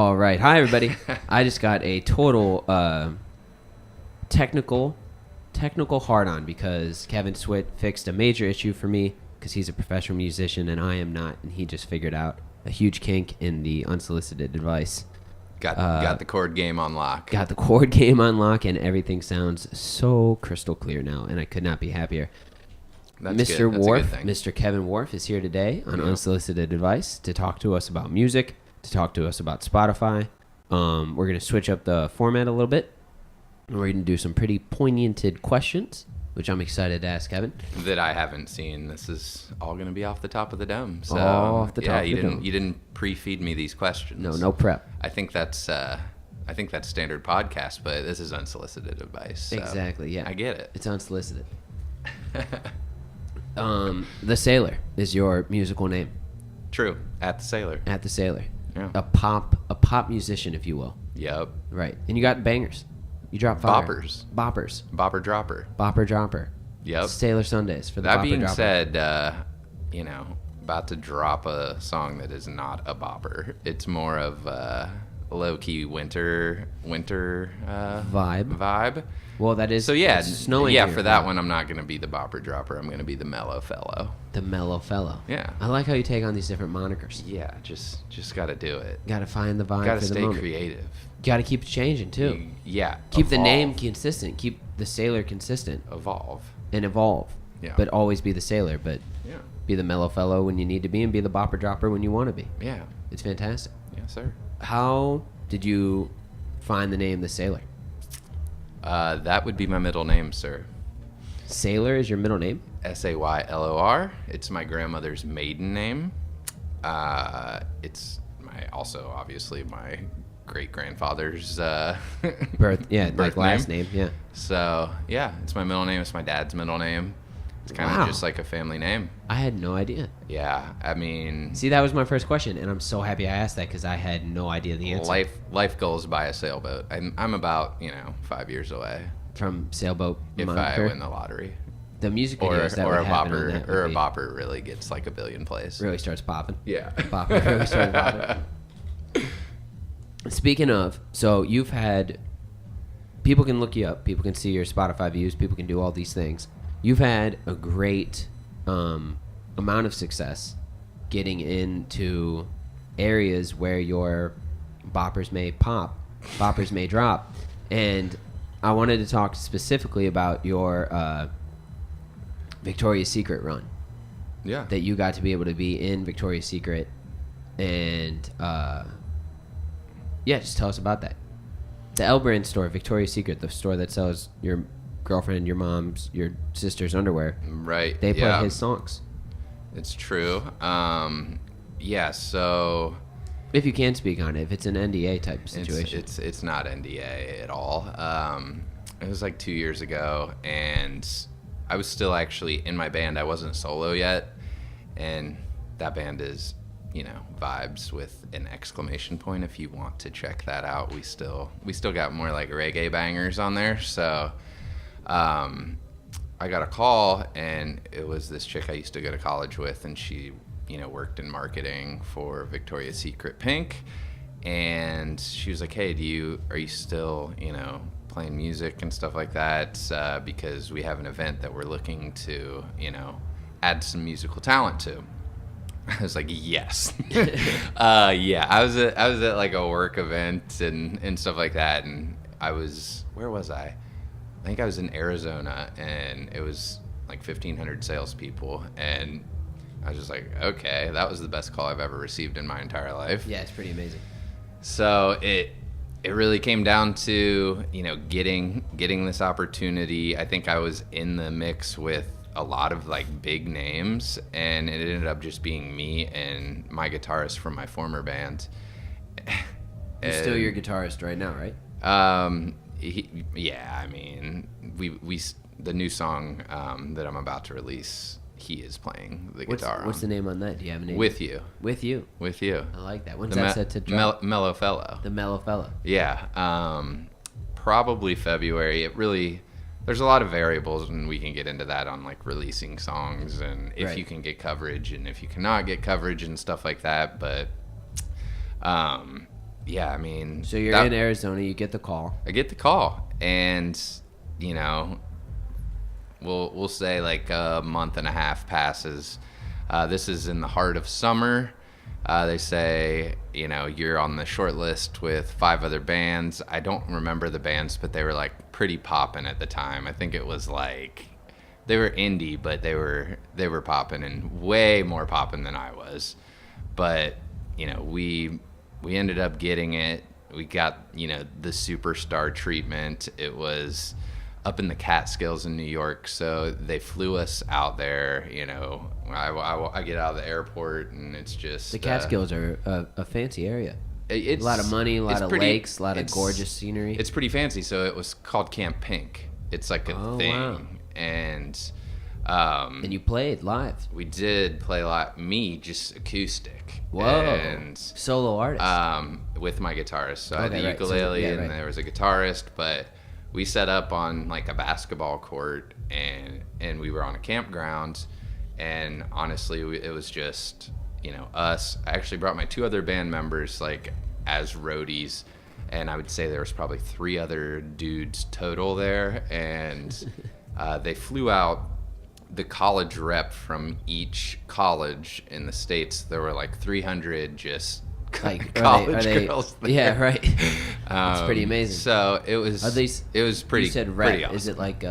All right. Hi, everybody. I just got a total technical hard-on because Kevin Swit fixed a major issue for me because he's a professional musician and I am not, and he just figured out a huge kink in the unsolicited advice. Got the chord game on lock. Got the chord game on lock, and everything sounds so crystal clear now, and I could not be happier. That's Mr. good. Warf, Mr. Kevin Warf is here today on Unsolicited Advice to talk to us about music, to talk to us about Spotify. We're going to switch up the format a little bit. We're going to do some pretty poignanted questions, which I'm excited to ask Kevin. That I haven't seen. This is all going to be off the top of the dome. So, off the top of the dome. You didn't pre-feed me these questions. No prep. I think that's standard podcast, but this is unsolicited advice. So Exactly, yeah. I get it. It's unsolicited. The Saylor is your musical name. True. At the Saylor. At the Saylor. Yeah. A pop musician, if you will. Yep. Right. And you got bangers. You drop fire. Boppers. Bopper Dropper. Dropper. Yep. Sailor Sundays for the That Bopper being Dropper. said, about to drop a song that is not a bopper. It's more of a low-key winter vibe. Well, that is So yeah, it's snowing. yeah. here. For that one, I'm not gonna be the bopper dropper. I'm gonna be the mellow fellow. The mellow fellow. Yeah. I like how you take on these different monikers. Yeah, just gotta do it. Got to find the vibe Gotta for the stay moment. creative. Got to keep it changing too. Yeah. Keep the evolve. name consistent. Keep the Sailor consistent Evolve. and evolve. Yeah. But always be the Sailor. But Yeah. be the mellow fellow when you need to be, and be the bopper dropper when you want to be. Yeah. It's fantastic. Yes, sir. How did you find the name the Sailor? That would be my middle name, sir. Saylor is your middle name? Saylor. It's my grandmother's maiden name. It's also obviously my great grandfather's Birth, yeah, birth like last name, yeah. So yeah, it's my middle name. It's my dad's middle name. It's kind of Wow. just like a family name. I had no idea. Yeah, I mean, See, that was my first question, and I'm so happy I asked that because I had no idea the answer. life goes by a sailboat. I'm about 5 years away From sailboat if moniker. I win the lottery, The music or videos that a would happen on bopper, that or a would be- bopper really gets like a billion plays. really starts popping. Yeah. Bopper really starts popping. Speaking of, so you've had, people can look you up, people can see your Spotify views, people can do all these things. You've had a great amount of success getting into areas where your boppers may pop, boppers may drop. And I wanted to talk specifically about your Victoria's Secret run. Yeah. That you got to be able to be in Victoria's Secret. And just tell us about that. The L Brand store, Victoria's Secret, the store that sells your girlfriend, your mom's, your sister's underwear. Right. They play yeah. his songs. It's true. Yeah. So If you can speak on it, if it's an NDA type situation. it's not NDA at all. It was like 2 years ago, and I was still actually in my band. I wasn't solo yet, and that band is, Vibes with an exclamation point. If you want to check that out, we still got more like reggae bangers on there. So, I got a call, and it was this chick I used to go to college with, and she, worked in marketing for Victoria's Secret Pink, and she was like, "Hey, are you still, playing music and stuff like that? Because we have an event that we're looking to, add some musical talent to." I was like, yes. Yeah, I was at like a work event and stuff like that, and where was I? I think I was in Arizona, and it was like 1,500 salespeople, and I was just like, okay, that was the best call I've ever received in my entire life. Yeah, it's pretty amazing. So it really came down to, getting this opportunity. I think I was in the mix with a lot of like big names, and it ended up just being me and my guitarist from my former band. You're still your guitarist right now, right? Yeah, I mean, we the new song that I'm about to release, he is playing the guitar. What's the name on that? Do you have a name? With You. With You. With You. I like that. When's that set to drop? Mellow Fellow. The Mellow Fellow. Yeah, probably February. There's a lot of variables, and we can get into that on like releasing songs and if you can get coverage and if you cannot get coverage and stuff like that. But yeah, I mean, So you're in Arizona, you get the call. I get the call, and you know, we'll say like a month and a half passes. This is in the heart of summer. They say, you know, you're on the short list with 5 other bands. I don't remember the bands, but they were like pretty poppin' at the time. I think it was like they were indie, but they were poppin' and way more poppin' than I was. But you know, we ended up getting it. We got, you know, the superstar treatment. It was up in the Catskills in New York, so they flew us out there. You know, I get out of the airport, and it's just The Catskills are a fancy area. It's a lot of money, a lot of lakes, a lot of gorgeous scenery. It's pretty fancy. So it was called Camp Pink. It's like a thing, wow. And you played live. We did play live. Me, just acoustic. Whoa. And solo artist. With my guitarist. So I had the right. ukulele, So, and there was a guitarist, but we set up on like a basketball court, and we were on a campground, and honestly, it was just, you know, us. I actually brought my 2 other band members like as roadies, and I would say there was probably 3 other dudes total there, and they flew out the college rep from each college in the States. There were like 300 just Like college are they, girls there. Yeah, right. It's pretty amazing. So it was. It was pretty. You said pretty rep. awesome. Is it like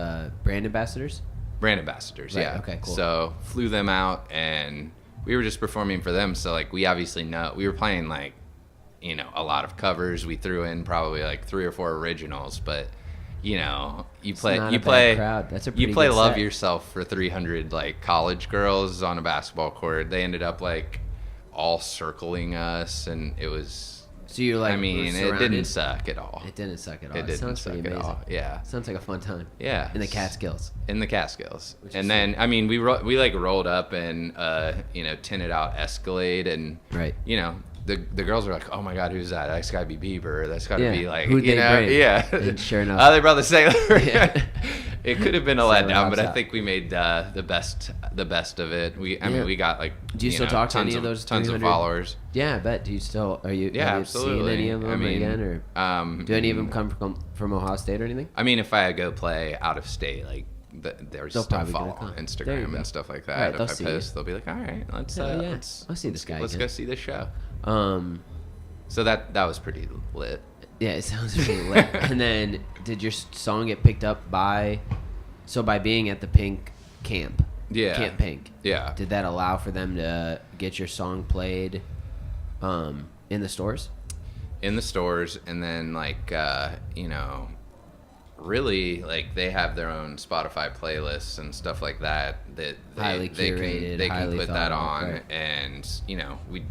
brand ambassadors? Brand ambassadors? Right, Yeah. okay, cool. So flew them out, and we were just performing for them. So like we obviously know we were playing like, you know, a lot of covers. We threw in probably like 3 or 4 originals, but you know, you play crowd. That's a pretty you play good Love set. Yourself for 300 like college girls on a basketball court. They ended up like all circling us, and it was. So you're like, I mean, it didn't suck at all. It didn't suck at all. It didn't sounds suck pretty at amazing. all. Yeah. Sounds like a fun time. Yeah. In the Catskills. In the Catskills. Which And is then, I mean, we like rolled up in, you know, tinted out Escalade, and, Right. you know, the girls were like, oh my God, who's that? That's got to be Bieber. That's got to Yeah. be like, Who'd you they know, bring? yeah. And sure enough. They brought the Saylor. Yeah. It could have been a Saylor letdown, but I hops think we made the best of it. I mean, we got like, Do you still know, talk to tons any of those tons of 300? followers. Yeah, I bet. Do you still have you absolutely. seen any of them I mean, again, or do any of them come from Ohio State or anything? I mean, if I go play out of state, like there's They'll stuff probably follow gonna on come. There you Instagram go. and stuff like All that. right, If they'll I see post, you. they'll be like, all right, let's Hell yeah. let's I'll see this guy let's again. go see this show. So that was pretty lit. Yeah, it sounds pretty lit. And then, did your song get picked up by being at the Pink camp? Yeah. Camp Pink. Yeah. Did that allow for them to get your song played in the stores? In the stores, and then like you know, really like they have their own Spotify playlists and stuff like that Highly curated, they can highly put thought that out, on, right. And you know we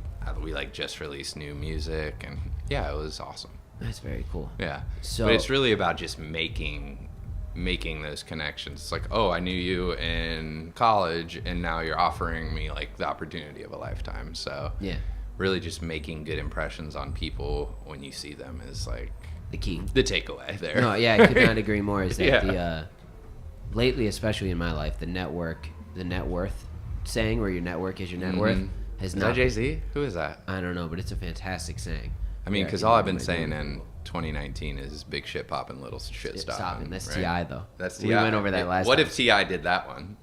like just released new music, and yeah, it was awesome. That's very cool. Yeah. So- but it's really about just making those connections. It's like, oh, I knew you in college, and now you're offering me like the opportunity of a lifetime. So Yeah. really just making good impressions on people when you see them is like The key. the takeaway there. No, yeah, I could not agree more. Is that Yeah. lately, especially in my life, the net worth saying, where your network is your net worth, has Is not. that Jay-Z? Who is that? I don't know, but it's a fantastic saying. I mean, Yeah, because you all know I've been what I saying mean. in 2019 is big shit popping, little shit stopping. That's right? T.I. though. That's We T.I. went over that last What time. if T.I. did that one?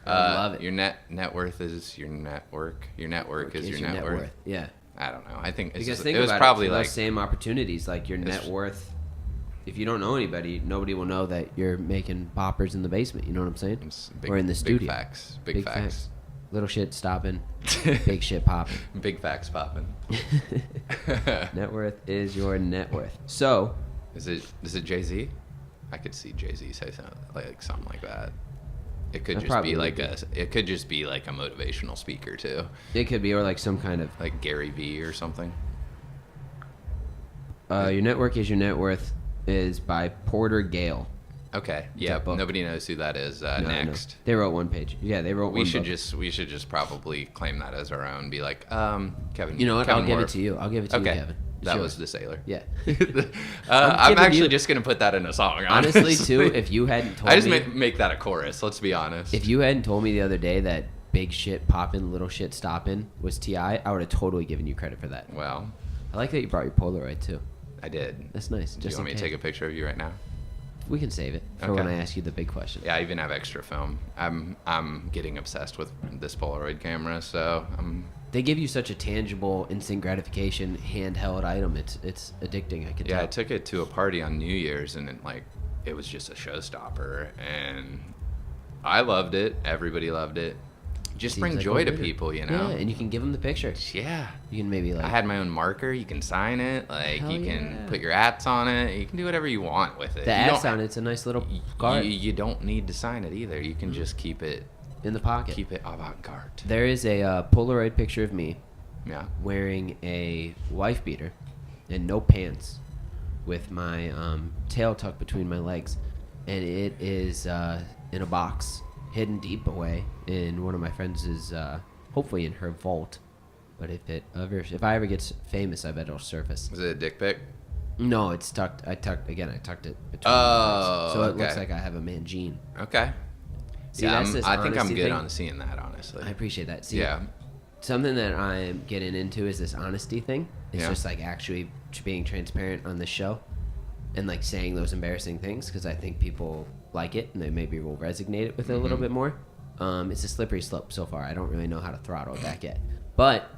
I love it. Your net worth is your network. Your network is your net worth. Yeah. I don't know. I think it's Because just, think it was about probably it, for like those same opportunities, like your It's- net worth. If you don't know anybody, nobody will know that you're making poppers in the basement. You know what I'm saying? it's big, or in the studio. Big facts. Big facts. Little shit stopping, big shit popping. Big facts popping. Net worth is your net worth. So, Is it Jay-Z? I could see Jay-Z say something like that. It could That just probably be would like be. it could just be like a motivational speaker too, it could be, or like some kind of like Gary Vee or something. your network is your net worth is by Porter Gale. Okay. Yeah. that book? Nobody knows who that is. No, no. Next. They wrote one page. Yeah, they wrote We one should book. we should just probably claim that as our own. Be like, Kevin. You know what? Kevin I'll give Warf. it to you. I'll give it to Okay. you, Kevin. It's That yours. was the Saylor. Yeah. I'm giving actually you- just gonna put that in a song. Honestly, too, if you hadn't told I just me, make that a chorus. Let's be honest. if you hadn't told me the other day that big shit poppin', little shit stoppin' was T.I., I would have totally given you credit for that. Well, I like that you brought your Polaroid too. I did. That's nice. Do you want me to take a picture of you right now? We can save it for when I ask you the big question. Yeah, I even have extra film. I'm getting obsessed with this Polaroid camera, so They give you such a tangible, instant gratification, handheld item. It's addicting. I could tell. Yeah, I took it to a party on New Year's, and it was just a showstopper, and I loved it. Everybody loved it. Just Seems bring like joy a to winner. people, you know. Yeah, and you can give them the picture. Yeah. You can maybe I had my own marker. You can sign it. Hell You can yeah. put your ats on it. You can do whatever you want with it. The ads on it's a nice little card You don't need to sign it either. You can just keep it in the pocket. avant-garde. There is a Polaroid picture of me Yeah. wearing a wife beater and no pants with my tail tucked between my legs, and it is in a box hidden deep away in one of my friends' hopefully in her vault. But if I ever get famous, I bet it'll surface. Is it a dick pic? No, it's tucked. I tucked it between Oh, my legs, so it okay. looks like I have a mangine. Okay. See, Yeah, that's this I think I'm honesty good thing. on seeing that, honestly. I appreciate that. See, Yeah. something that I'm getting into is this honesty thing. It's Yeah. just like actually being transparent on the show and like saying those embarrassing things because I think people like it and they maybe will resonate with it a little bit more. It's a slippery slope so far. I don't really know how to throttle it back yet. But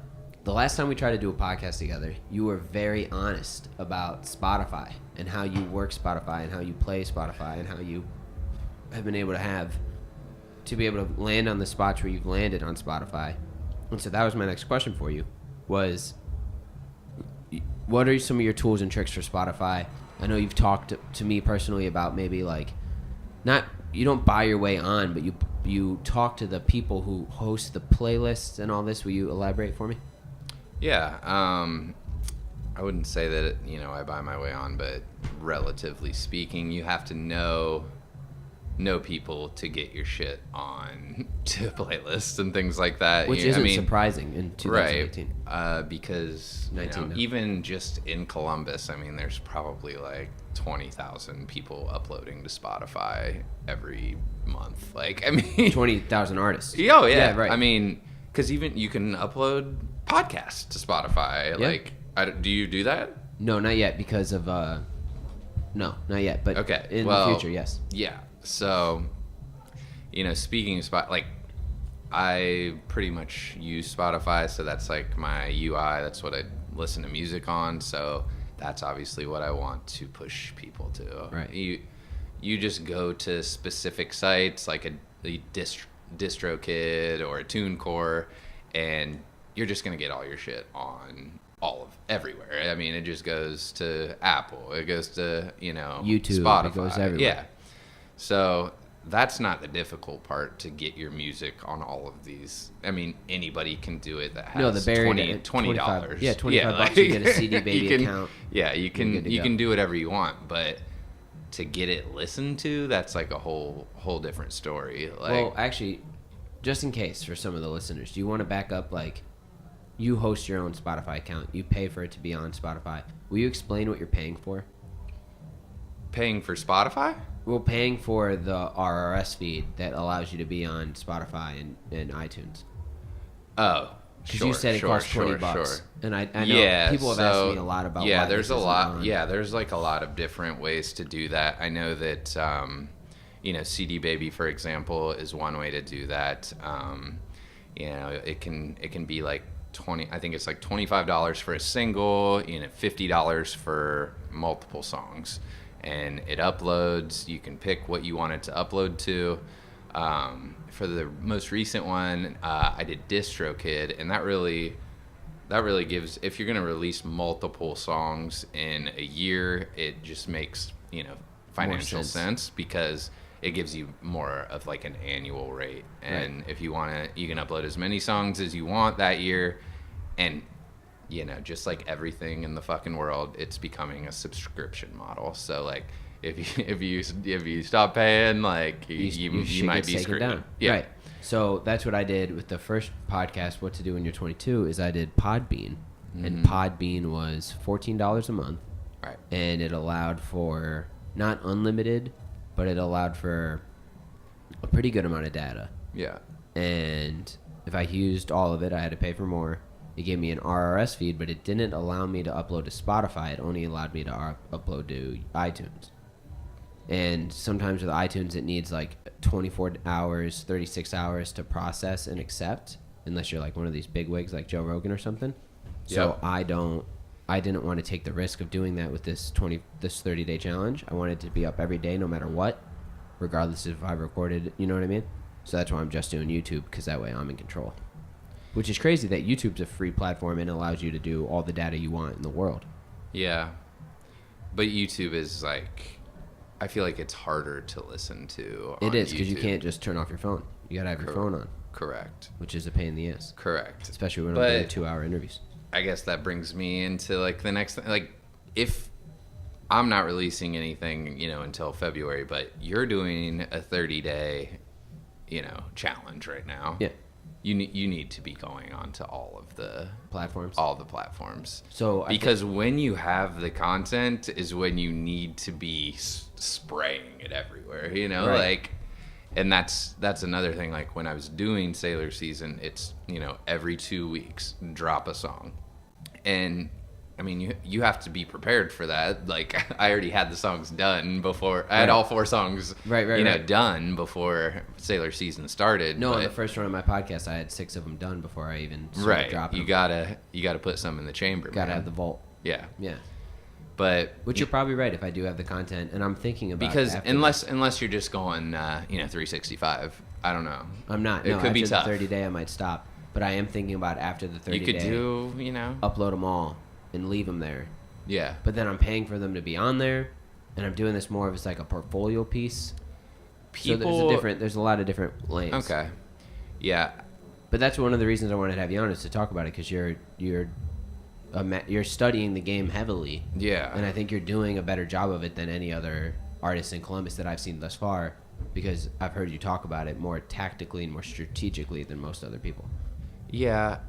the last time we tried to do a podcast together, you were very honest about Spotify and how you work Spotify and how you play Spotify and how you have been able to be able to land on the spots where you've landed on Spotify. And so that was my next question for you was, what are some of your tools and tricks for Spotify? I know you've talked to me personally about maybe like, not, you don't buy your way on, but you talk to the people who host the playlists and all this. Will you elaborate for me? Yeah. I wouldn't say that, I buy my way on, but relatively speaking, you have to know people to get your shit on to playlists and things like that. Which isn't surprising in 2018. Right. Because 19 now. even just in Columbus, there's probably like 20,000 people uploading to Spotify every month. 20,000 artists. Oh, yeah. Yeah, right. Because even you can upload podcasts to Spotify. Yeah. Do you do that? No, not yet because of, no, not yet. But Okay. in the future, yes. Yeah. So, speaking of Spotify, I pretty much use Spotify, so that's like my UI. That's what I listen to music on. So that's obviously what I want to push people to. Right. You just go to specific sites like a DistroKid or a TuneCore, and you're just gonna get all your shit on everywhere. It just goes to Apple. It goes to YouTube. Spotify. It goes everywhere. Yeah. So that's not the difficult part to get your music on all of these. Anybody can do it that has No, the barrier $20. Yeah, $25 you get a CD Baby account. Yeah, you can do whatever you want, but to get it listened to, that's like a whole different story. Well, actually, just in case for some of the listeners, do you want to back up you host your own Spotify account, you pay for it to be on Spotify. Will you explain what you're paying for? Paying for Spotify? Well, paying for the RRS feed that allows you to be on Spotify and iTunes. Oh, Because you said it costs $20. Sure. And I know people have asked me a lot about why there's this a isn't lot. on. Yeah, there's like a lot of different ways to do that. I know that CD Baby, for example, is one way to do that. It can be like I think it's like $25 for a single, $50 for multiple songs. And it uploads. You can pick what you want it to upload to. For the most recent one, I did DistroKid, and that really gives. If you're gonna release multiple songs in a year, it just makes financial sense because it gives you more of like an annual rate. And Right. if you want to, you can upload as many songs as you want that year, and just like everything in the fucking world, it's becoming a subscription model. So like, if you stop paying, like you might be screwed. Down. Yeah. Right. So that's what I did with the first podcast, What to Do When You're 22, is I did Podbean. And Podbean was $14 a month. Right. And it allowed for not unlimited, but it allowed for a pretty good amount of data. Yeah. And if I used all of it, I had to pay for more. It gave me an RRS feed, but it didn't allow me to upload to Spotify. It only allowed me to upload to iTunes. And sometimes with iTunes, it needs like 24 hours, 36 hours to process and accept, unless you're like one of these big wigs like Joe Rogan or something. So I didn't want to take the risk of doing that with this 30-day challenge. I wanted to be up every day no matter what, regardless if I recorded, you know what I mean? So that's why I'm just doing YouTube, because that way I'm in control. Which is crazy that YouTube's a free platform and allows you to do all the data you want in the world. Yeah. But YouTube is like, I feel like it's harder to listen to on It is, because you YouTube. can't just turn off your phone. You got to have your phone on. Correct. Which is a pain in the ass. Correct. Especially when I'm doing 2-hour interviews. I guess that brings me into like the next thing. Like, if I'm not releasing anything, until February, but you're doing a 30-day, challenge right now. Yeah. You need to be going on to all the platforms. So because when you have the content is when you need to be spraying it everywhere, Right. like, and that's another thing. Like when I was doing Saylor season, it's every 2 weeks drop a song, and I mean you have to be prepared for that. Like I already had the songs done before. I had all 4 songs right. done before Saylor season started. No, but, on the first run of my podcast, I had 6 of them done before I even started dropping you them. gotta put some in the chamber. Gotta have the vault. Yeah. Yeah. But Which you're probably right if I do have the content, and I'm thinking about because after unless you're just going 365, I don't know. I'm not. It could be after tough. the 30 day I might stop, but I am thinking about after the 30 You could day do upload them all and leave them there. yeah. But then I'm paying for them to be on there, and I'm doing this more of as like a portfolio piece. People So there's a lot of different lanes. Okay. Yeah. But that's one of the reasons I wanted to have you on, is to talk about it, because you're studying the game heavily. Yeah. And I think you're doing a better job of it than any other artist in Columbus that I've seen thus far, because I've heard you talk about it more tactically and more strategically than most other people. Yeah.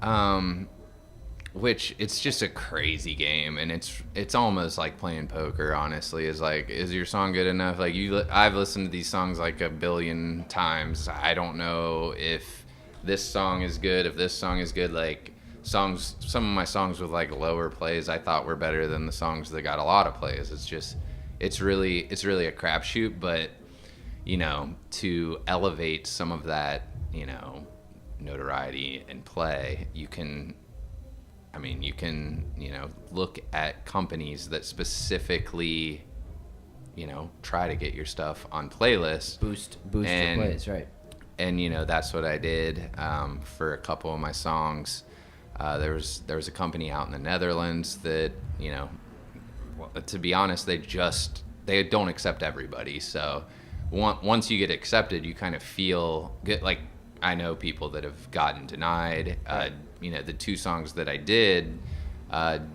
Which it's just a crazy game, and it's almost like playing poker. Honestly, is your song good enough? Like I've listened to these songs like a billion times. I don't know if this song is good. If this song is good, like some of my songs with like lower plays, I thought were better than the songs that got a lot of plays. It's really a crapshoot. But to elevate some of that, notoriety and play, you can look at companies that specifically, try to get your stuff on playlists. Boost your plays, right. And, that's what I did for a couple of my songs. There was a company out in the Netherlands that, to be honest, they don't accept everybody. So once you get accepted, you kind of feel good. Like, I know people that have gotten denied. The 2 songs that I did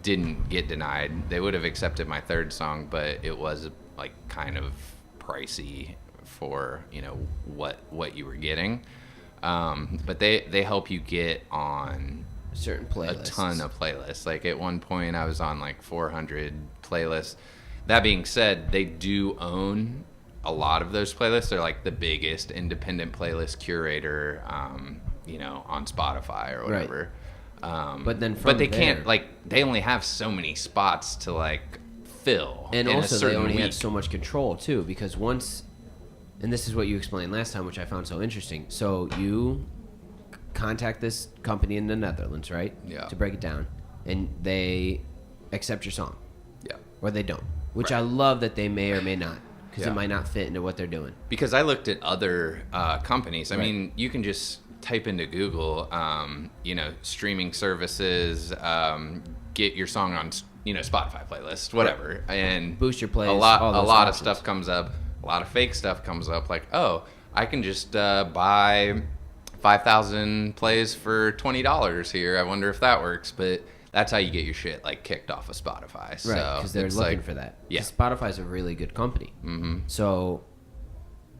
didn't get denied. They would have accepted my 3rd song, but it was like kind of pricey for what you were getting. But they help you get on Certain playlists. a ton of playlists. Like at one point, I was on like 400 playlists. That being said, they do own a lot of those playlists. They're like the biggest independent playlist curator, on Spotify or whatever. Right. But they can't, like, they only have so many spots to like fill. And in also a certain they only week. had so much control too, because once, and this is what you explained last time, which I found so interesting. So you contact this company in the Netherlands, right? Yeah. To break it down, and they accept your song. Yeah. Or they don't. Which Right. I love that they may or may not, because Yeah. it might not fit into what they're doing. Because I looked at other companies. I Right. mean, you can just type into Google, streaming services, get your song on, Spotify playlist, whatever, and Boost your plays, A all lot those of options. stuff comes up. A lot of fake stuff comes up. Like, oh, I can just buy 5,000 plays for $20 here. I wonder if that works. But that's how you get your shit like kicked off of Spotify. Right, So because they're it's looking like, for that. Yeah. Spotify's a really good company. Mm-hmm. So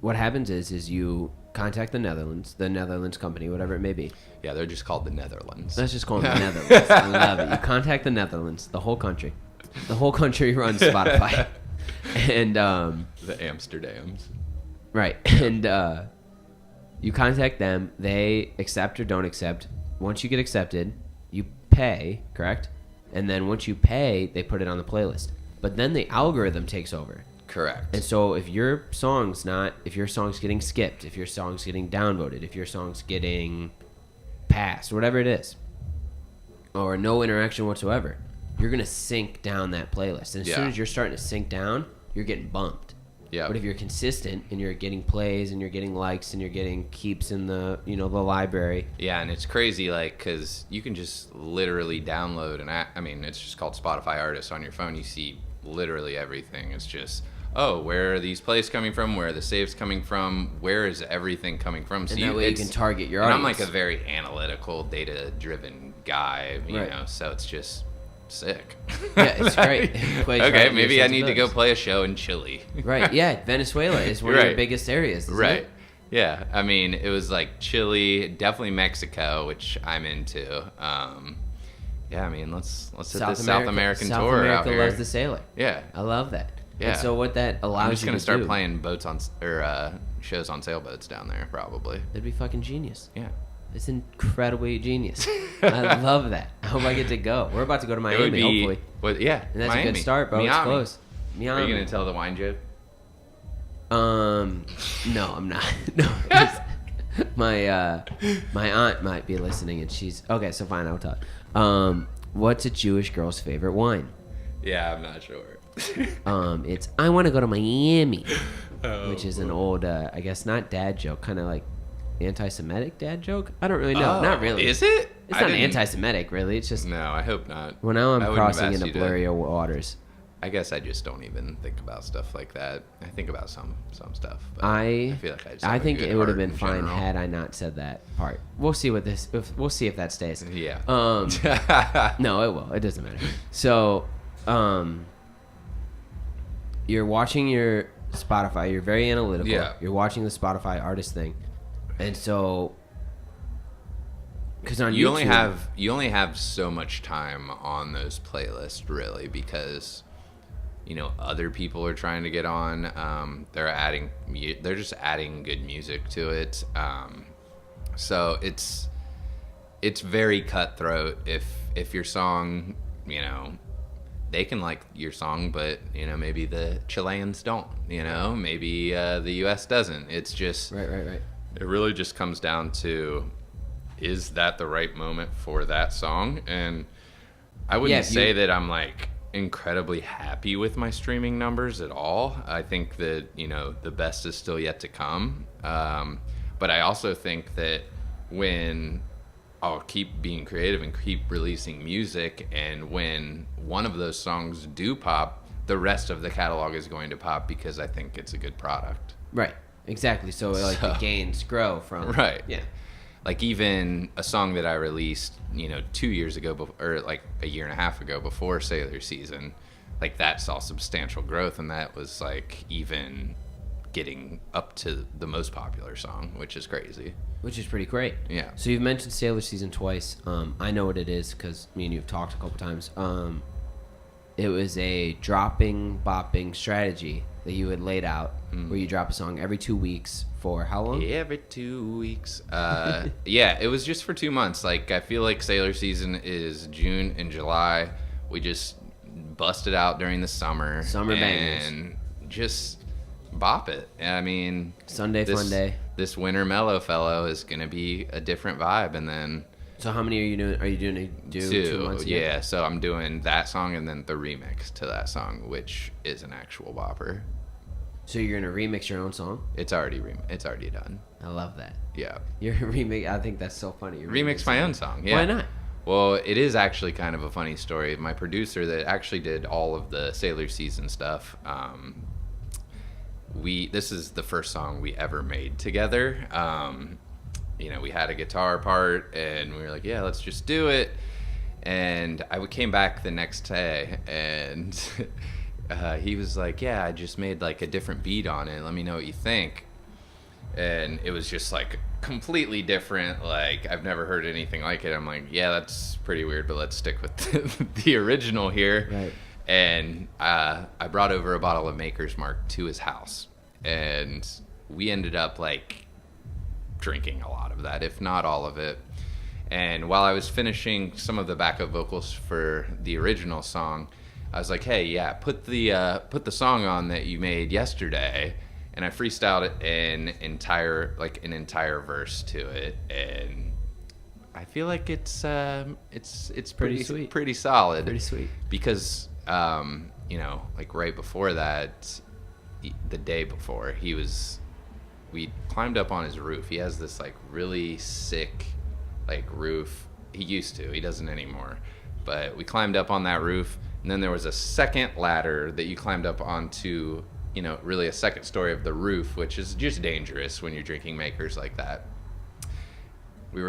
what happens is you contact the Netherlands company, whatever it may be. Yeah, they're just called the Netherlands. Let's just call them the Netherlands. I love it. You contact the Netherlands, the whole country. The whole country runs Spotify. And The Amsterdams. right. And you contact them, they accept or don't accept. Once you get accepted, you pay, correct? And then once you pay, they put it on the playlist. But then the algorithm takes over. Correct. And so if your song's getting skipped, if your song's getting downvoted, if your song's getting passed, whatever it is, or no interaction whatsoever, you're going to sink down that playlist. And as soon as you're starting to sink down, you're getting bumped. Yeah. But if you're consistent and you're getting plays and you're getting likes and you're getting keeps in the, the library. Yeah, and it's crazy, like, because you can just literally download an app. I mean, it's just called Spotify Artists on your phone. You see literally everything. It's just, where are these plays coming from? Where are the saves coming from? Where is everything coming from? So and that way you can target your audience. I'm like a very analytical, data-driven guy, you know, so it's just sick. Yeah, it's great. Okay, maybe I need to go play a show in Chile. Right, yeah, Venezuela is one of your biggest areas, isn't it? Yeah, I mean, it was like Chile, definitely Mexico, which I'm into. Yeah, I mean, let's hit this South American tour out here. South America loves the Saylor. Yeah. I love that. Yeah. And so what that allows you to do... I'm just going to start playing boats on, or shows on sailboats down there, probably. That'd be fucking genius. Yeah. It's incredibly genius. I love that. I hope I get to go. We're about to go to Miami, hopefully. Well, yeah, and that's Miami. A good start, bro. Miami. It's close. Miami. Are you going to tell the wine joke? No, I'm not. No. My aunt might be listening, and she's... Okay, so fine, I'll talk. What's a Jewish girl's favorite wine? Yeah, I'm not sure. It's I want to go to Miami, which is an old, I guess not dad joke, kind of like anti-Semitic dad joke. I don't really know. Not really. Is it? It's not anti-Semitic, really. It's just. No, I hope not. Well, now I'm crossing into blurrier waters. I guess I just don't even think about stuff like that. I think about some stuff. But I feel like I just. I think it would have been fine had I not said that part. We'll see what this. We'll see if that stays. Yeah. No, it will. It doesn't matter. So, you're watching your Spotify. You're very analytical. Yeah. You're watching the Spotify artist thing, and so because on YouTube, you only have so much time on those playlists, really, because other people are trying to get on. They're just adding good music to it. So it's very cutthroat. If your song, they can like your song, but maybe the Chileans don't. Maybe the U.S. doesn't. It's just right. It really just comes down to, is that the right moment for that song? And I wouldn't say that I'm like incredibly happy with my streaming numbers at all. I think that the best is still yet to come. But I also think that when I'll keep being creative and keep releasing music, and when one of those songs do pop, the rest of the catalog is going to pop because I think it's a good product. Right. Exactly. So the gains grow from... Right. Yeah. Like even a song that I released, 2 years ago, or like a year and a half ago before Saylor season, like that saw substantial growth, and that was like even getting up to the most popular song, which is crazy. Which is pretty great. Yeah. So you've mentioned Saylor season twice. I know what it is because me and you have talked a couple times. It was a bopping strategy that you had laid out where you drop a song every 2 weeks for how long? Every 2 weeks. Yeah, it was just for 2 months. Like, I feel like Saylor season is June and July. We just busted out during the summer. Summer bangers. And just bop it. I mean... Sunday fun day. This winter mellow fellow is going to be a different vibe, and then... So how many are you doing? Are you doing 2 months? Yeah, so I'm doing that song and then the remix to that song, which is an actual bopper. So you're gonna remix your own song? It's already done. I love that. Yeah. You're remix. I think that's so funny. Remix my own song. Yeah. Why not? Well, it is actually kind of a funny story. My producer that actually did all of the Saylor season stuff. This is the first song we ever made together. We had a guitar part, and we were like, yeah, let's just do it. And I came back the next day, and he was like, yeah, I just made like a different beat on it. Let me know what you think. And it was just like completely different. Like, I've never heard anything like it. I'm like, yeah, that's pretty weird, but let's stick with the original here. Right. And I brought over a bottle of Maker's Mark to his house, and we ended up like drinking a lot of that, if not all of it. And while I was finishing some of the backup vocals for the original song, I was like, hey, yeah, put the song on that you made yesterday. And I freestyled an entire verse to it, and I feel like it's pretty sweet, pretty solid, pretty sweet. Because like right before that, the day before, we climbed up on his roof. He has this like really sick like roof. He used to. He doesn't anymore. But we climbed up on that roof, and then there was a second ladder that you climbed up onto. Really a second story of the roof, which is just dangerous when you're drinking makers like that.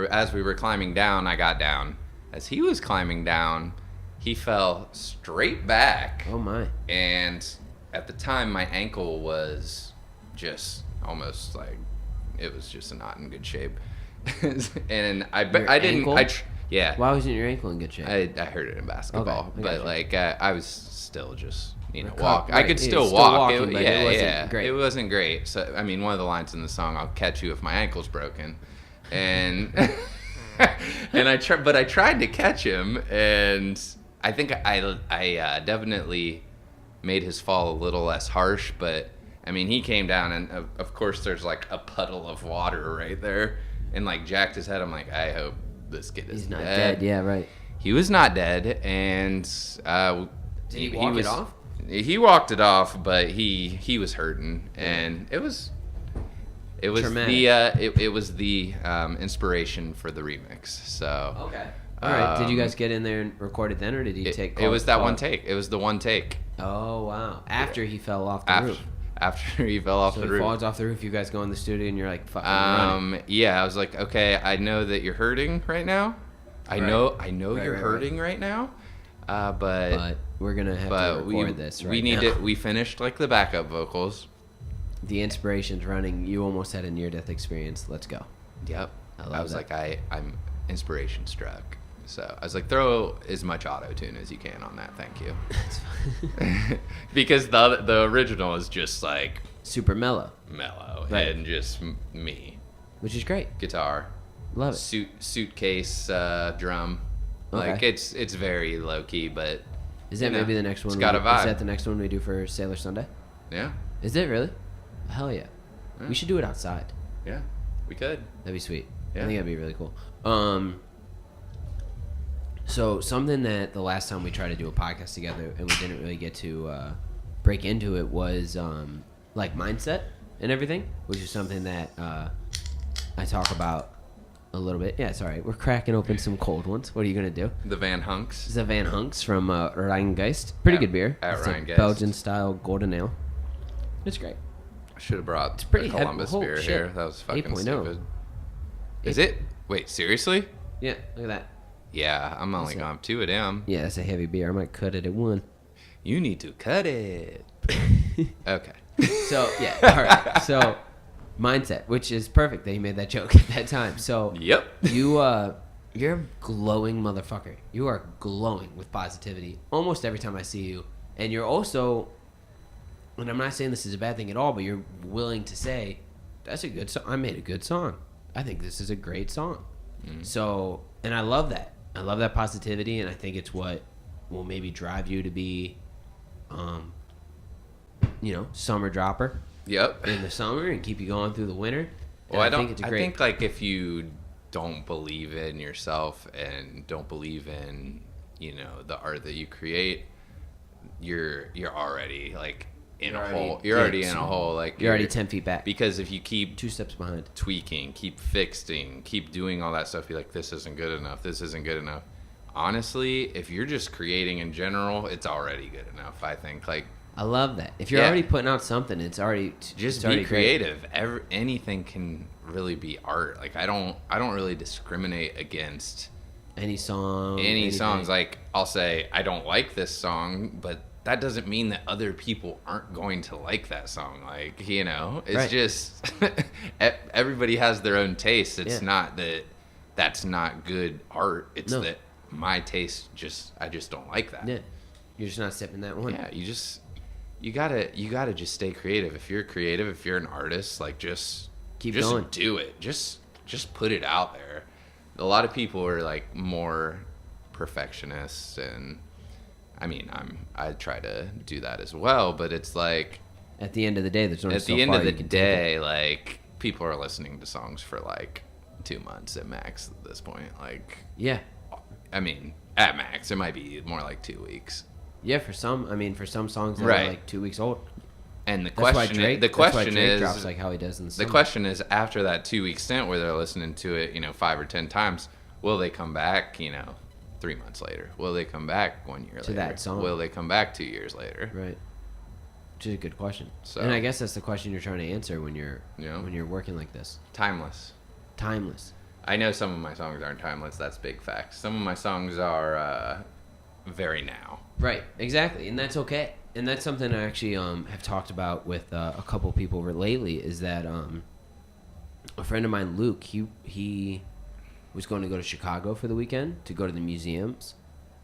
As we were climbing down, I got down. As he was climbing down, he fell straight back. Oh my. And at the time, my ankle was just almost like, it was just not in good shape. And I didn't. Yeah. Why wasn't your ankle in good shape? I hurt it in basketball, Okay, but like I was still just walk. Right. I could still walk. Walking, it wasn't great. It wasn't great. So I mean, one of the lines in the song, "I'll catch you if my ankle's broken," and I tried to catch him, and I think I definitely made his fall a little less harsh, but I mean, he came down, and of course there's like a puddle of water right there, and like jacked his head. I'm like, I hope this kid is He's not dead. dead. Yeah, right. He was not dead, and did he walk it off? He walked it off, but he was hurting, and it was traumatic. it was the inspiration for the remix. So okay. All right. Did you guys get in there and record it then, or did he take? It was that one take. It was the one take. Oh wow! After he fell off the roof. After he fell off so the he roof. falls off the roof. You guys go in the studio and you're like, fucking running. Yeah, I was like, okay, I know that you're hurting right now. I know you're hurting right now. But we're gonna have to record this right now. We finished like the backup vocals. The inspiration's running. You almost had a near-death experience. Let's go. Yep. I was like, I'm inspiration struck. So I was like, throw as much auto-tune as you can on that. Thank you. That's fine. Because the original is just like super mellow, right. And just me, which is great. Guitar, love it. Suitcase drum. Okay. Like it's very low key, but is that maybe the next one? It's got a vibe. Is that the next one we do for Saylor Sunday? Yeah. Is it really? Hell yeah. We should do it outside. Yeah, we could. That'd be sweet. Yeah. I think that'd be really cool. So something that the last time we tried to do a podcast together and we didn't really get to break into it was like mindset and everything, which is something that I talk about a little bit. Yeah, it's all right. We're cracking open some cold ones. What are you going to do? The Van Hunks. It's the Van Hunks from Rheingeist. Pretty good beer. At it's Rheingeist. A Belgian-style golden ale. It's great. I should have brought it's pretty a Columbus heavy. beer Shit. here. That was fucking 8.0. stupid. Is it? Wait, seriously? Yeah, look at that. Yeah, I'm only going 2 of them. Yeah, that's a heavy beer. I might cut it at 1. You need to cut it. Okay. So, yeah, all right. So, mindset, which is perfect that you made that joke at that time. So, yep. You're a glowing motherfucker. You are glowing with positivity almost every time I see you. And you're also, and I'm not saying this is a bad thing at all, but you're willing to say, that's a good song. I made a good song. I think this is a great song. So, and I love that. I love that positivity, and I think it's what will maybe drive you to be, summer dropper. Yep. In the summer and keep you going through the winter. Well, I think like if you don't believe in yourself and don't believe in, the art that you create, you're already like in a hole. You're already in a hole. Like you're already 10 feet back. Because if you keep 2 steps behind, tweaking, keep fixing, keep doing all that stuff, you're like, this isn't good enough. This isn't good enough. Honestly, if you're just creating in general, it's already good enough. I think like. I love that. If you're already putting out something, it's already just be creative. Anything can really be art. Like I don't really discriminate against any song. Any songs. Like I'll say I don't like this song, but that doesn't mean that other people aren't going to like that song. Like, it's just everybody has their own taste. It's not that that's not good art. It's that my taste I just don't like that. Yeah. You're just not sipping that one. Yeah, you gotta just stay creative. If you're creative, if you're an artist, like just keep going. Do it. Just put it out there. a lot of people are like more perfectionists, and I mean, I try to do that as well, but it's like at the end of the day, there's only at so the end far of the you can day, like people are listening to songs for like 2 months at max at this point. Like, yeah, I mean, at max, it might be more like 2 weeks. yeah. For some songs that Right. are like 2 weeks old. And the That's why question, Drake, the that's why question Drake is, drops like how he does in the the summer. question is, after that 2 week stint where they're listening to it, 5 or 10 times, will they come back? 3 months later? Will they come back 1 year later? that song? Will they come back 2 years later? Right. Which is a good question. So- And I guess that's the question you're trying to answer when you're Yeah. when you're working like this. Timeless. Timeless. I know some of my songs aren't timeless. That's big facts. Some of my songs are very now. Right. Exactly. And that's okay. And that's something I actually have talked about with a couple people lately. Is that a friend of mine, Luke, he was going to go to Chicago for the weekend to go to the museums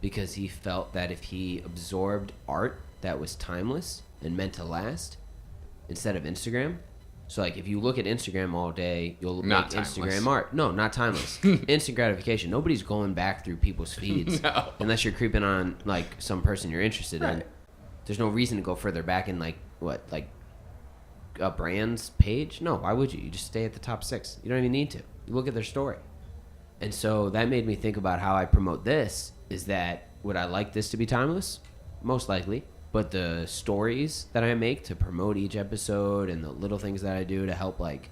because he felt that if he absorbed art that was timeless and meant to last instead of Instagram. So, like, if you look at Instagram all day, you'll Not make timeless. Instagram art. No, not timeless. Instant gratification. Nobody's going back through people's feeds No. unless you're creeping on, like, some person you're interested in. Right. There's no reason to go further back in, like, a brand's page? No, why would you? You just stay at the top 6. You don't even need to. You look at their story. And so that made me think about how I promote this, is that, would I like this to be timeless? Most likely. But the stories that I make to promote each episode and the little things that I do to help, like,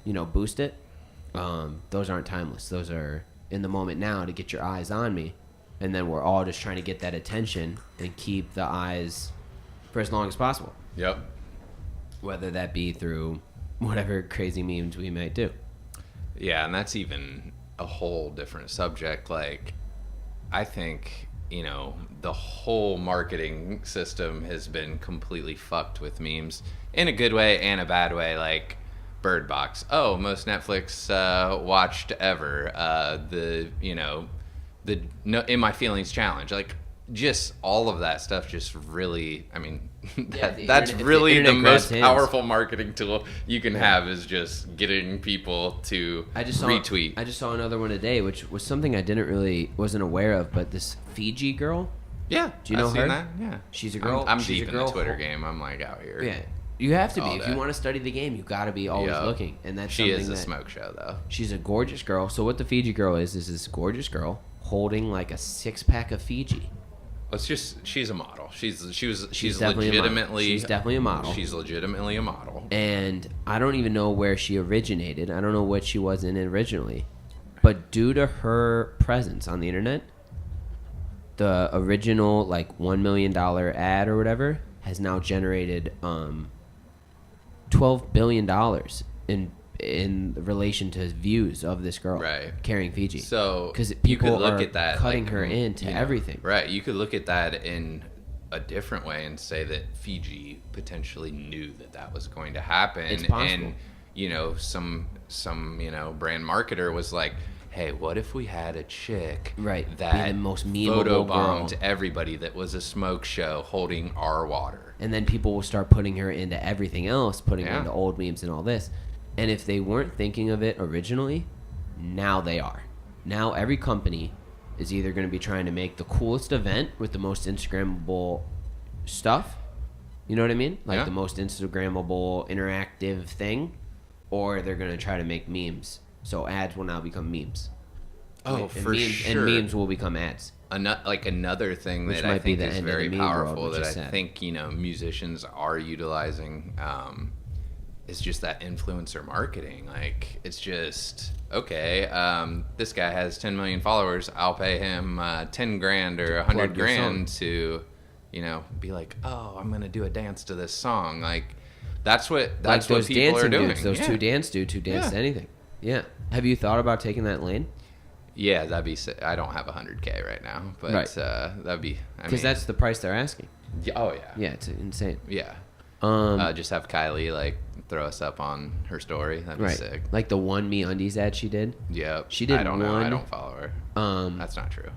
boost it, those aren't timeless. Those are in the moment now to get your eyes on me. And then we're all just trying to get that attention and keep the eyes for as long as possible. Yep. Whether that be through whatever crazy memes we might do. Yeah, and that's even a whole different subject. Like, I think, the whole marketing system has been completely fucked with memes in a good way and a bad way. Like, Bird Box. Oh, most Netflix watched ever. The In My Feelings challenge. Like, just all of that stuff just really, I mean, that's internet- really the the internet grabs most hands. powerful marketing tool you can have, is just getting people to retweet. I just saw another one today, which was something I wasn't aware of, but this Fiji girl. Yeah. Do you know I've her? seen that? Yeah. She's a girl. I'm she's deep a in the girl Twitter game. I'm like out here. Yeah. You have to be. All If day. you want to study the game, you got to be always Yep. looking. And that's She something is a that, smoke show, though. she's a gorgeous girl. So what the Fiji girl is this gorgeous girl holding like a 6-pack of Fiji. She's a model. She's definitely a model. legitimately. She's definitely a model. She's legitimately a model. And I don't even know where she originated. I don't know what she was in originally. But due to her presence on the internet, the original like $1 million ad or whatever has now generated $12 billion in relation to views of this girl carrying Fiji. So because you people could look are at that, cutting like, her into everything. Right. You could look at that in a different way and say that Fiji potentially knew that was going to happen. It's possible. And some brand marketer was like, hey, what if we had a chick Right, that be the most memeable photobombed girl. everybody that was a smoke show holding our water? And then people will start putting her into everything else, putting her Yeah. into old memes and all this. And if they weren't thinking of it originally, now they are. Now every company is either going to be trying to make the coolest event with the most Instagrammable stuff. You know what I mean? Like Yeah. the most Instagrammable interactive thing. Or they're going to try to make memes. So ads will now become memes. Oh, And for memes, sure. And memes will become ads. Another thing Which that I might be think the is end of very the meme world, powerful which that is I sad. think musicians are utilizing is just that influencer marketing. Like, it's just okay. This guy has 10 million followers. I'll pay him 10 grand or 100 plug your grand to, be like, oh, I'm gonna do a dance to this song. Like, that's what Those people are dancing doing. dudes, those Yeah. two dance dudes who dance Yeah. to anything. Yeah. Have you thought about taking that lane? Yeah, that'd be. I don't have 100K right now, but Right. That'd be. Because that's the price they're asking. Yeah, oh yeah. Yeah, it's insane. Yeah. Um, Just have Kylie like throw us up on her story. That'd be right. sick. Like the one Me Undies ad she did. Yep. She did I don't know. one- I don't follow her. That's not true.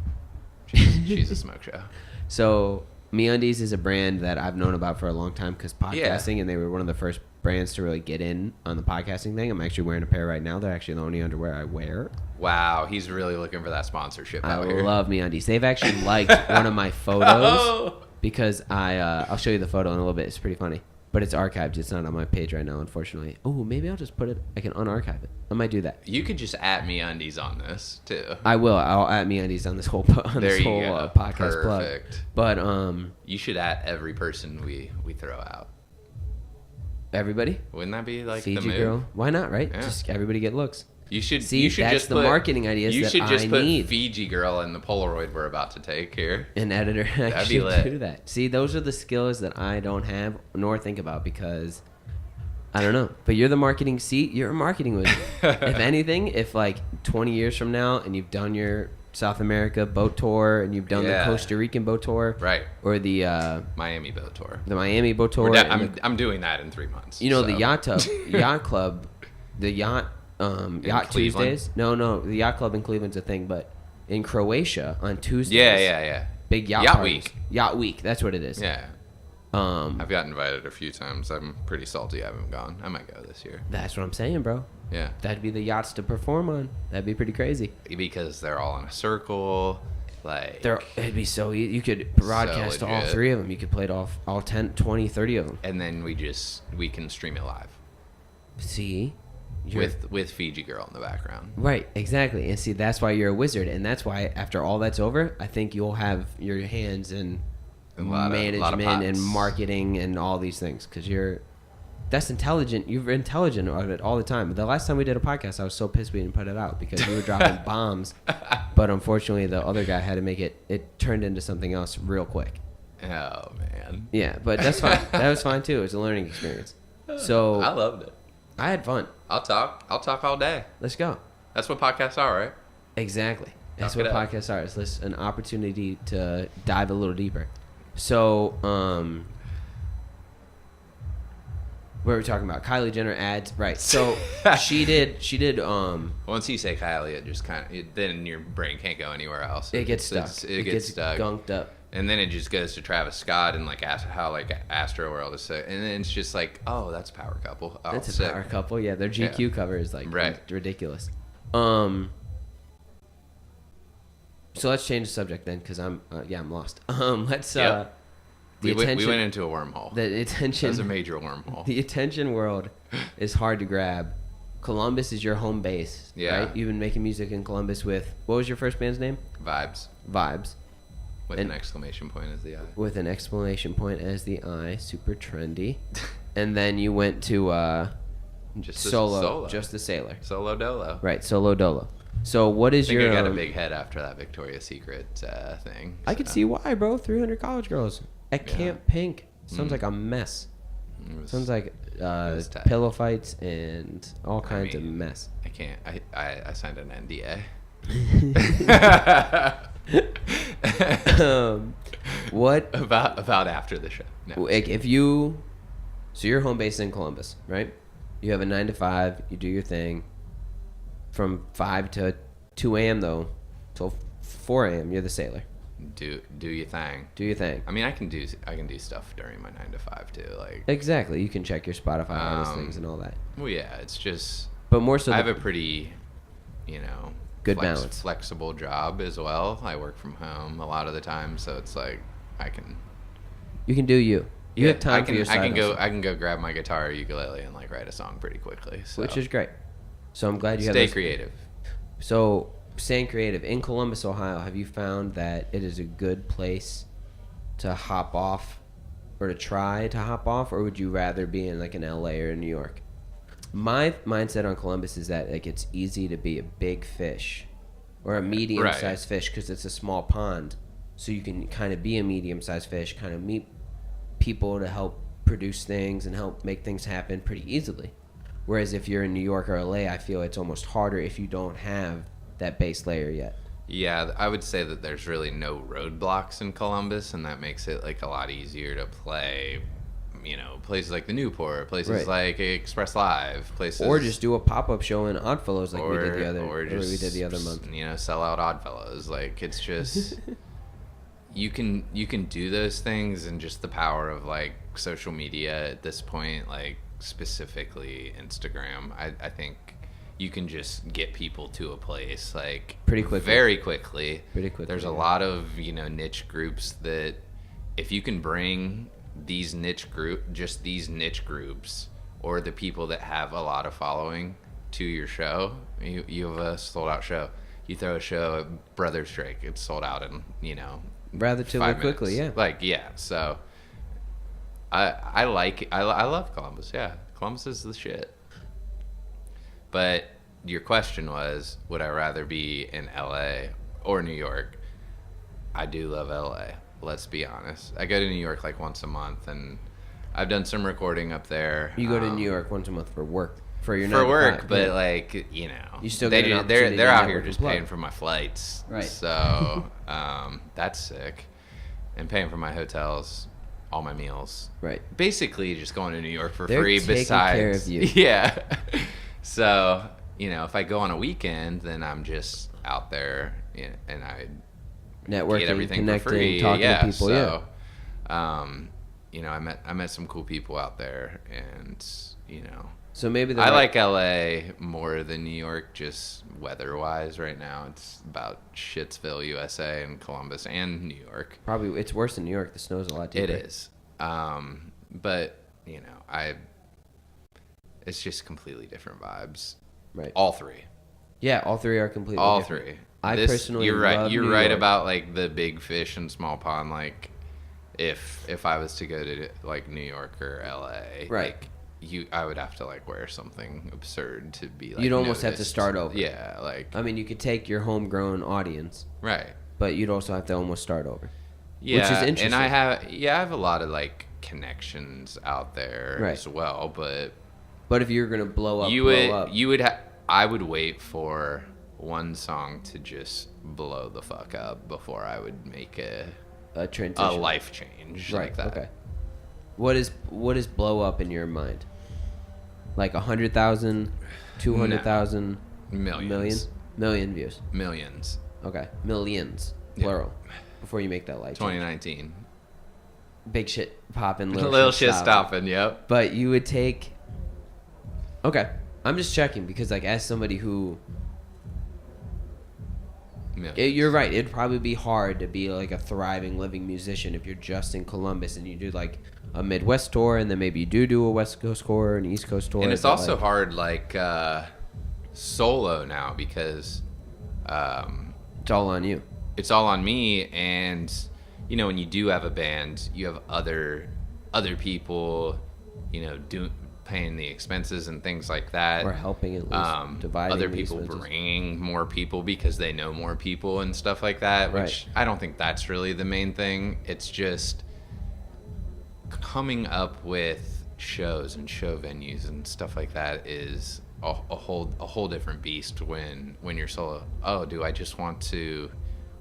She's a smoke show. So Me Undies is a brand that I've known about for a long time because podcasting, and they were one of the first brands to really get in on the podcasting thing. I'm actually wearing a pair right now. They're actually the only underwear I wear. Wow, he's really looking for that sponsorship I out here. love MeUndies. They've actually liked one of my photos because I'll show you the photo in a little bit. It's pretty funny, but it's archived. It's not on my page right now, unfortunately. Oh, maybe I'll just put it. I can unarchive it. I might do that. You could just at MeUndies on this too. I will. I'll at MeUndies on this whole podcast plug. Perfect. But you should at every person we throw out. everybody, Wouldn't that be like Fiji the move? girl. Why not? Right? Yeah. Just everybody get looks. You should. See, you should that's just the put, marketing ideas You that should just I put need. Fiji girl in the Polaroid we're about to take here. An editor be actually lit. do that. See, those are the skills that I don't have nor think about because I don't know. But you're the marketing. See, you're a marketing wizard. If anything, if like 20 years from now and you've done your South America boat tour and you've done the Costa Rican boat tour, Right. or the Miami boat tour. Miami boat tour, I'm doing that in 3 months. you know so. the yacht club, the yacht Cleveland? Tuesdays. No, the yacht club in Cleveland's a thing, but in Croatia on Tuesdays. Yeah. Big yacht parties. Week. Yacht week. That's what it is. Yeah. I've got invited a few times. I'm pretty salty I haven't gone. I might go this year. That's what I'm saying, bro. Yeah. That'd be the yachts to perform on. That'd be pretty crazy. Because they're all in a circle. Like, It'd be so easy. You could broadcast to all legit. 3 of them. You could play to all 10, 20, 30 of them. and then we can stream it live See? with Fiji girl in the background. Right, exactly. And see, that's why you're a wizard. And that's why after all that's over, I think you'll have your hands in A lot of management and pots. marketing and all these things. Because that's intelligent. You're intelligent of it all the time. The last time we did a podcast, I was so pissed we didn't put it out because you were dropping bombs. But unfortunately, the other guy had to make it turned into something else real quick. Oh, man. Yeah, but that's fine. That was fine too. It was a learning experience. So I loved it. I had fun. I'll talk all day. Let's go. That's what podcasts are, right? Exactly. That's Talk what it up. podcasts are. It's just an opportunity to dive a little deeper. So, what were we talking about? Kylie Jenner ads, right? So she did. Once you say Kylie, it just kind of then your brain can't go anywhere else. It gets stuck. It gets stuck. Gunked up. And then it just goes to Travis Scott and like how like Astro World is sick. And then it's just like, oh, that's a power couple. Oh, That's a sick. power couple. Yeah, their GQ cover is like Right. ridiculous. So let's change the subject then, because I'm lost. Let's Yep. the We attention. went into a wormhole. The attention. That was a major wormhole. The attention world is hard to grab. Columbus is your home base, Yeah. right? You've been making music in Columbus with, what was your first band's name? Vibes Vibes, with And- an exclamation point as the eye. with an exclamation point as the I, super trendy. And then you went to Just the solo, just the Sailor. Solo dolo. Right, solo dolo. So what I is think your... I got a big head after that Victoria's Secret thing. I could so see why, bro. 300 college girls at Yeah. Camp Pink. Sounds like a mess. it was- Sounds like was tight. pillow fights and all kinds of mean, mess. I can't. I signed an NDA. What about after the show? No. like so your home base is in Columbus, right? You have a 9 to 5. You do your thing from 5 to 2 a.m. though till 4 a.m. You're the Sailor. Do your thing. Do your thing. I mean, I can do stuff during my 9 to 5 too. Like, Exactly. You can check your Spotify artist things and all that. well, yeah, it's just But more so, I have a pretty, Good balance. flexible job as well. I work from home a lot of the time, so it's like I can. you can do you. You have time I can, for your side I can go. hustle, I can go grab my guitar or ukulele and like write a song pretty quickly. So. which is great. So I'm glad you have Stay those- creative. So, staying creative in Columbus, Ohio, have you found that it is a good place to hop off or to try to hop off, or would you rather be in like an LA or New York? My mindset on Columbus is that like it's easy to be a big fish or a medium-sized fish because it's a small pond, so you can kind of be a medium-sized fish, kind of meet people to help produce things and help make things happen pretty easily. Whereas if you're in New York or LA, I feel it's almost harder if you don't have that base layer yet. Yeah, I would say that there's really no roadblocks in Columbus, and that makes it like a lot easier to play. Places like the Newport, places Right. like Express Live, places Or just do a pop-up show in Oddfellows like we did the other month. Sell out Oddfellows. Like it's just you can do those things, and just the power of like social media at this point, like specifically Instagram. I think you can just get people to a place like pretty quickly. Very quickly. Pretty quickly. There's a lot of, niche groups that if you can bring these niche groups or the people that have a lot of following to your show, you have a sold out show. You throw a show at Brothers Drake, it's sold out in, relatively quickly, yeah. Like, yeah. So I love Columbus. Yeah. Columbus is the shit. But your question was, would I rather be in LA or New York? I do love LA. Let's be honest. I go to New York like once a month, and I've done some recording up there. You go to New York once a month for work. For your 9 for to work, 5, but yeah. like, you still get an opportunity they're to out here network just and plug. paying for my flights. Right. So that's sick. And paying for my hotels, all my meals. Right. Basically just going to New York for They're free taking besides care of you. Yeah. So, if I go on a weekend, then I'm just out there, and I Networking, get everything for connecting, free. talking to people. So, I met some cool people out there, and So maybe I like LA more than New York, just weather-wise. Right now, it's about Shitsville, USA, and Columbus, and New York. Probably it's worse than New York. The snow's a lot deeper. It is, but it's just completely different vibes. Right. All three. Yeah, all three are completely All different. three. Personally you're right. love You're New right York. about like the big fish and small pond. Like, if I was to go to like New York or LA, right? Like, I would have to like wear something absurd to be like. You'd almost have to noticed. start over. Yeah, like. I mean, you could take your homegrown audience, right? But you'd also have to almost start over. Yeah, which is interesting. And I have a lot of like connections out there right. as well, but if you're gonna blow up, I would wait for one song to just blow the fuck up before I would make a transition, a life change like that. Okay. What is blow up in your mind? Like 100,000, 200,000, million views. Millions. Okay, millions, plural. Yeah. Before you make that life 2019. Change. Big shit popping, little shit stopping. Yep. But you would take. Okay, I'm just checking because like as somebody who. You're right. It'd probably be hard to be like a thriving, living musician if you're just in Columbus and you do like a Midwest tour and then maybe you do a West Coast tour and East Coast tour. And it's also hard like solo now because it's all on you. It's all on me, and when you do have a band, you have other people, paying the expenses and things like that. Or helping at least dividing other the people expenses. bringing more people because they know more people and stuff like that. Right. Which I don't think that's really the main thing. It's just coming up with shows and show venues and stuff like that is a whole different beast when you're solo. Oh, do I just want to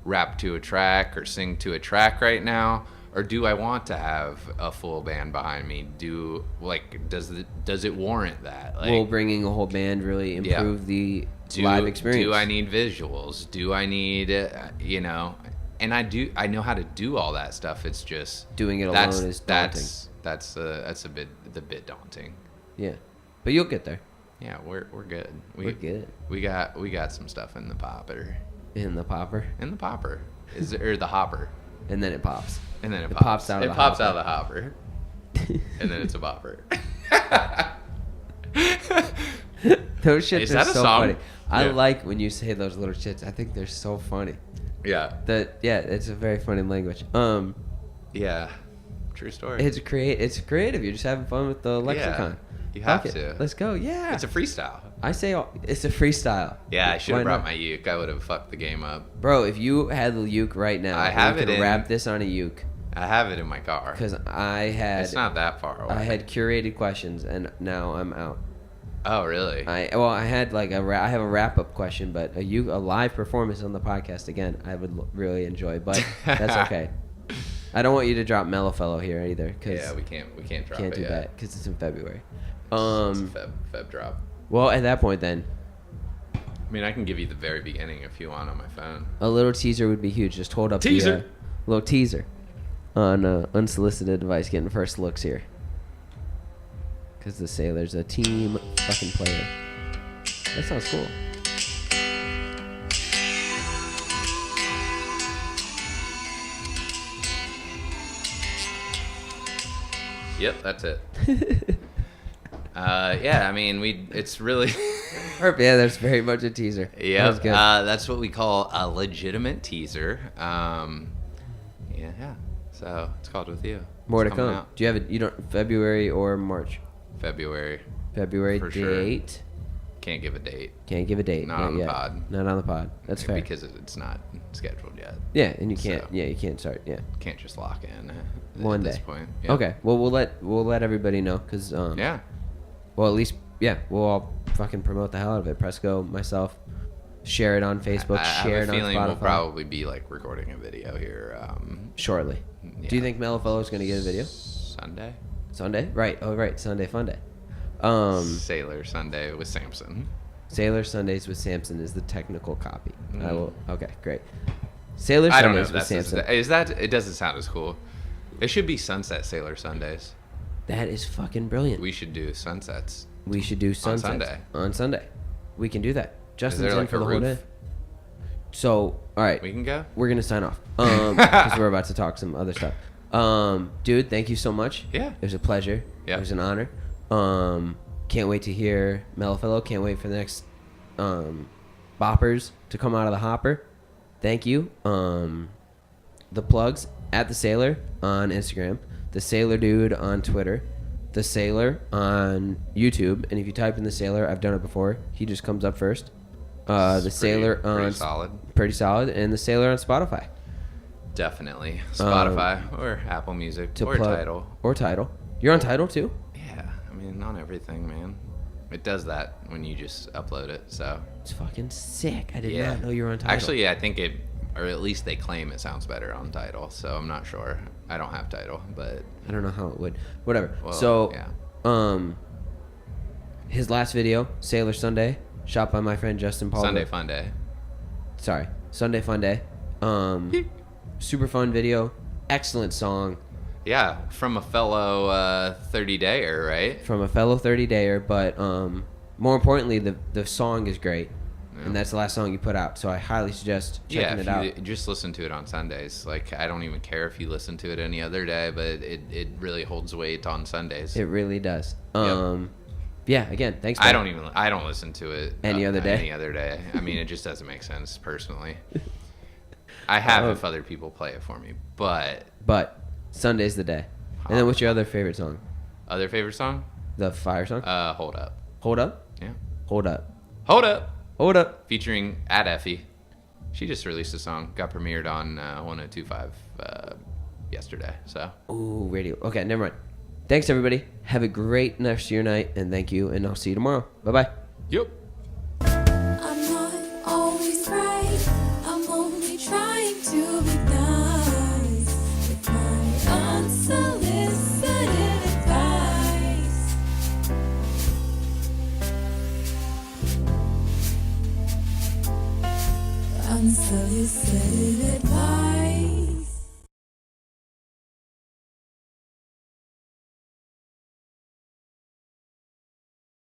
rap to a track or sing to a track right now, or do I want to have a full band behind me? Does it warrant that? Like, will bringing a whole band really improve the live experience? Do I need visuals? Do I need and I know how to do all that stuff. It's just doing it alone is daunting. That's a bit daunting. Yeah, but you'll get there. Yeah, we're good. We're good. We got some stuff in the popper. In the popper. In the popper, or the hopper. And then it pops. And then it pops out of the pops hopper. out of the hopper. And then it's a bopper. Those shits Is are that a so song? funny. I Yeah. like when you say those little shits. I think they're so funny. Yeah. It's a very funny language. Yeah. True story. It's creative. You're just having fun with the lexicon. You have Fuck to. it. Let's go. Yeah. It's a freestyle. I say it's a freestyle. Yeah, I should Why have brought not? my uke. I would have fucked the game up. Bro, if you had the uke right now, I have we it could in- wrap this on a uke. I have it in my car. Because it's not that far away. I had curated questions, and now I'm out. Oh, really? I had like I have a wrap up question, but a live performance on the podcast again, I would really enjoy, but that's okay. I don't want you to drop Mellow Fellow here either, cause yeah, we can't drop can't it do yet. that because it's in February. It's a Feb drop. Well, at that point then, I mean, I can give you the very beginning if you want on my phone. a little teaser would be huge. Just hold up Teaser. the little teaser on Unsolicited Advice, getting first looks here. Because the Saylor's a team fucking player. That sounds cool. Yep, that's it. Yeah, I mean, it's really... Perfect. Yeah, that's very much a teaser. Yeah, That's good. that's what we call a legitimate teaser. Yeah, so it's called With You. More It's to coming come. out Do you have it? You don't February or March? February. February For sure. date. Can't give a date. Can't give a date. Not on the yet. pod. Not on the pod. That's fair. Because it's not scheduled yet. Yeah, and you can't. So. Yeah, you can't start. Yeah. Can't just lock in One at this day. point. Yeah. Okay. Well, we'll let everybody know because Yeah. Well, at least we'll all fucking promote the hell out of it. Presco, myself, share it on Facebook, share I it have a on feeling Spotify. we'll probably be like recording a video here Shortly. yeah. Do you think Mellow Fellow's gonna get a video? Sunday? Sunday? Right. Oh, right. Sunday Fun Day. Saylor Sunday with Samson. Sailor Sundays with Samson is the technical copy. Mm. I will. Okay, great. Sailor I don't know Sundays if with that's Samson. is that it doesn't sound as cool. It should be Sunset Saylor Sundays. That is fucking brilliant. We should do sunsets. We should do sunsets Sunday. On Sunday. We can do that. Justin's there in like for a the whole day. roof? So, all right, We can go. we're gonna sign off because we're about to talk some other stuff. Dude, thank you so much. Yeah. It was a pleasure. Yeah. It was an honor. Can't wait to hear Mellow Fellow. Can't wait for the next boppers to come out of the hopper. Thank you. The plugs at the Sailor on Instagram, the Sailor Dude on Twitter, the Sailor on YouTube, and if you type in the Sailor, I've done it before. He just comes up first. The Sailor on pretty solid. pretty solid, and the Sailor on Spotify. Definitely Spotify or Apple Music To or plug- Tidal. Or Tidal. You're on Tidal too? Yeah, I mean on everything, man. It does that when you just upload it. So It's fucking sick. I did yeah, not know you were on Tidal. Actually, I think it, or at least they claim it sounds better on Tidal. So I'm not sure. I don't have Tidal, but I don't know how it would. Whatever. well, So, yeah. his last video, Sailor Sunday, shot by my friend Justin Paul. Sunday Fun Day. Sorry, Sunday Fun Day. Super fun video. Excellent song Yeah, from a fellow 30-dayer, right? from a fellow 30-dayer, but more importantly, the song is great. Yeah. And that's the last song you put out, so I highly suggest checking it out. If you just listen to it on Sundays. Like, I don't even care if you listen to it any other day, but it really holds weight on Sundays. It really does. Yep. Yeah, again, thanks. I man. don't listen to it Any other day? Any other day. I mean, it just doesn't make sense personally. I have if other people play it for me, but But Sunday's the day. And then what's your other favorite song? other favorite song? The fire song? Hold Up. Hold Up? Yeah. Hold Up. Hold Up. Hold Up. Featuring at Effie. She just released a song. Got premiered on 1025 yesterday. So Ooh, radio. Okay, never mind. Thanks, everybody. Have a great rest of your night, and thank you, and I'll see you tomorrow. Bye-bye. yep. I'm not always right. I'm only trying to be nice with my unsolicited advice. Unsolicited